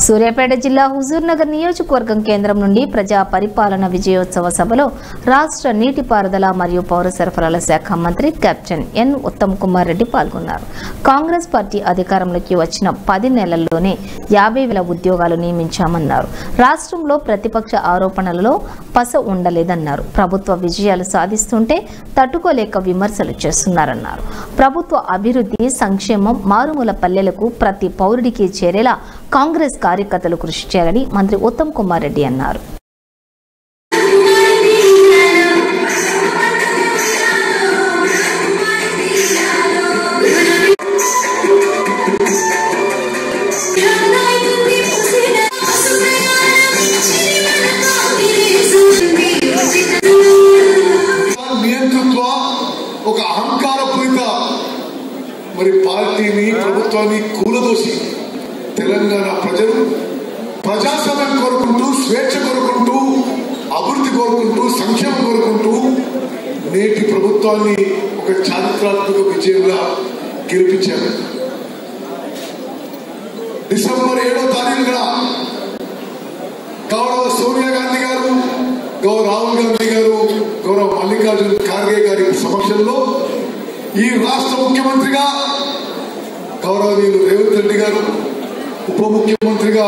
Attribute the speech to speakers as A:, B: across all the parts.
A: సూర్యాపేట జిల్లా హుజూర్నగర్ నియోజకవర్గం కేంద్రం నుండి ప్రజా పరిపాలన విజయోత్సవ సభలో రాష్ట్ర నీటిపారుదల మరియు పౌర సరఫరాల శాఖ మంత్రి కెప్టెన్ ఎన్ ఉత్తమ్ కుమార్ రెడ్డి పాల్గొన్నారు. కాంగ్రెస్ పార్టీ అధికారంలోకి వచ్చిన 10 నెలల్లోనే 50,000 ఉద్యోగాలు నియమించామన్నారు. రాష్ట్రంలో ప్రతిపక్ష ఆరోపణలలో పస ఉండలేదన్నారు. ప్రభుత్వ విజయాలు సాధిస్తుంటే తట్టుకోలేక విమర్శలు చేస్తున్నారన్నారు. ప్రభుత్వ అభివృద్ధి, సంక్షేమం మారుమూల పల్లెలకు ప్రతి పౌరుడికి చేరేలా కాంగ్రెస్ కార్యకర్తలు కృషి చేయాలని మంత్రి ఉత్తమ్ కుమార్ రెడ్డి అన్నారు.
B: ఒక అహంకారపూరిత పార్టీని ప్రభుత్వాన్ని కూలదోసి తెలంగాణ ప్రజలు ప్రజాస్వామ్యం కోరుకుంటూ, స్వేచ్ఛ కోరుకుంటూ, అభివృద్ధి కోరుకుంటూ, సంక్షేమం కోరుకుంటూ నేటి ప్రభుత్వాన్ని ఒక చారిత్రాత్మక విజయంగా గెలిపించారు. డిసెంబర్ 7వ తారీఖున గౌరవ సోనియా గాంధీ గారు, గౌరవ రాహుల్ గాంధీ గారు, గౌరవ మల్లికార్జున ఖార్గే గారి సమక్షంలో ఈ రాష్ట్ర ముఖ్యమంత్రిగా గౌరవనీయులు రేవంత్ రెడ్డి గారు, ఉప ముఖ్యమంత్రిగా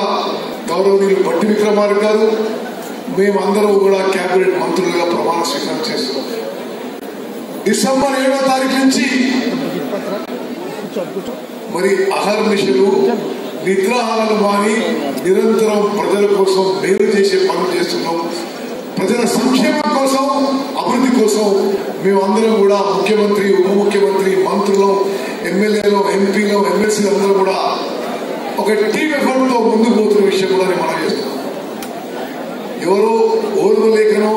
B: గౌరవనీయులు బట్టి విక్రమార్క గారు, మేమందరం కూడా కేబినెట్ మంత్రులుగా ప్రమాణ స్వీకారం చేస్తున్నాం. డిసెంబర్ 7వ తారీఖు నుంచి అహర్నిశలు, నిద్రాహారాలు మాని నిరంతరం ప్రజల కోసం మేలు చేసే పనులు చేస్తున్నాం. ప్రజల సంక్షేమం కోసం, అభివృద్ధి కోసం మేమందరం కూడా ముఖ్యమంత్రి, ఉప ముఖ్యమంత్రి, మంత్రులు, ఎమ్మెల్యేలు, ఎంపీలు, ఎమ్మెల్సీలు అందరూ కూడా ఒక టీమ్ ఎఫర్ట్ తో ముందుకు పోతున్న విషయం కూడా నేను మనం చేస్తున్నాం. ఎవరో ఓర్వ లేఖనో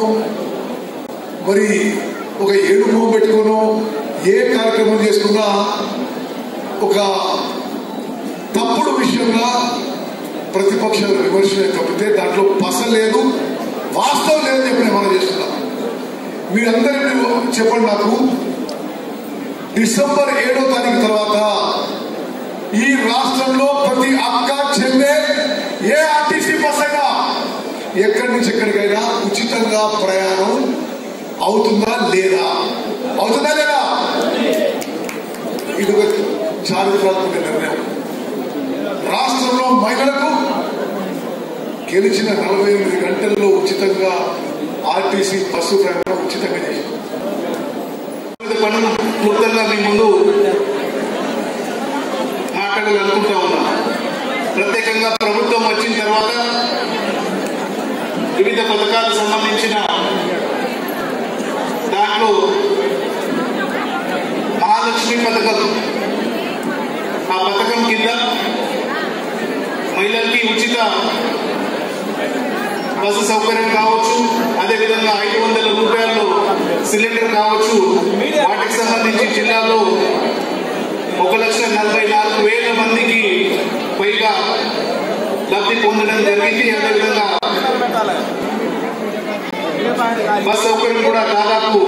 B: ఒక ఏడు మొహం పెట్టుకునో ఏ కార్యక్రమం చేసుకున్నా ఒక తప్పుడు విషయంగా ప్రతిపక్షాలు విమర్శలు తప్పితే దాంట్లో పస లేదు, వాస్తవం లేదని చెప్పి నేను మనం చేస్తున్నాం. మీరందరూ చెప్పండి నాకు, డిసెంబర్ 7వ తారీఖు తర్వాత ఈ రాష్ట్రంలో ప్రతి అక్క, చెల్లె, ఏ ఆర్టీసీ బస్ అయినా ఎక్కడి నుంచి ఎక్కడికైనా ఉచితంగా ప్రయాణం అవుతుందా లేదా? అవుతుందా లేదా? ఇది ఒక చారిత్రాత్మక నిర్ణయం. రాష్ట్రంలో మహిళలకు గెలిచిన 48 గంటల్లో ఉచితంగా ఆర్టీసీ బస్సు ప్రయాణం ఉచితంగా చేసింది.
C: పనులు పూర్తిగా మీ ముందు మాట్లాడాలనుకుంటా ఉన్నాం. ప్రత్యేకంగా ప్రభుత్వం వచ్చిన తర్వాత వివిధ పథకాలకు సంబంధించిన దాంట్లో మహాలక్ష్మి పథకం, ఆ పథకం కింద మహిళలకి ఉచిత బస్సు సౌకర్యం కావచ్చు, అదేవిధంగా 500 రూపాయలు సిలిండర్ కావచ్చు. వాటికి సంబంధించి జిల్లాలో 1,44,000 మందికి పైగా లబ్ధి పొందడం జరిగింది. అదేవిధంగా బస్ సౌకర్యం కూడా దాదాపు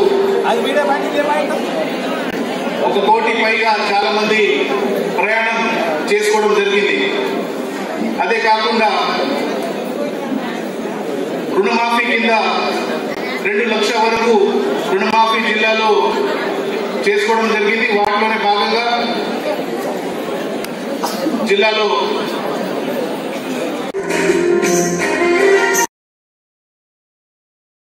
C: 1 కోటి పైగా చాలా మంది ప్రయాణం చేసుకోవడం జరిగింది. అదే కాకుండా రుణమాఫీ కింద 2 లక్షల వరకు రుణమాఫీ జిల్లాలో చేసుకోవడం జరిగింది. వాటిలోనే భాగంగా జిల్లాలో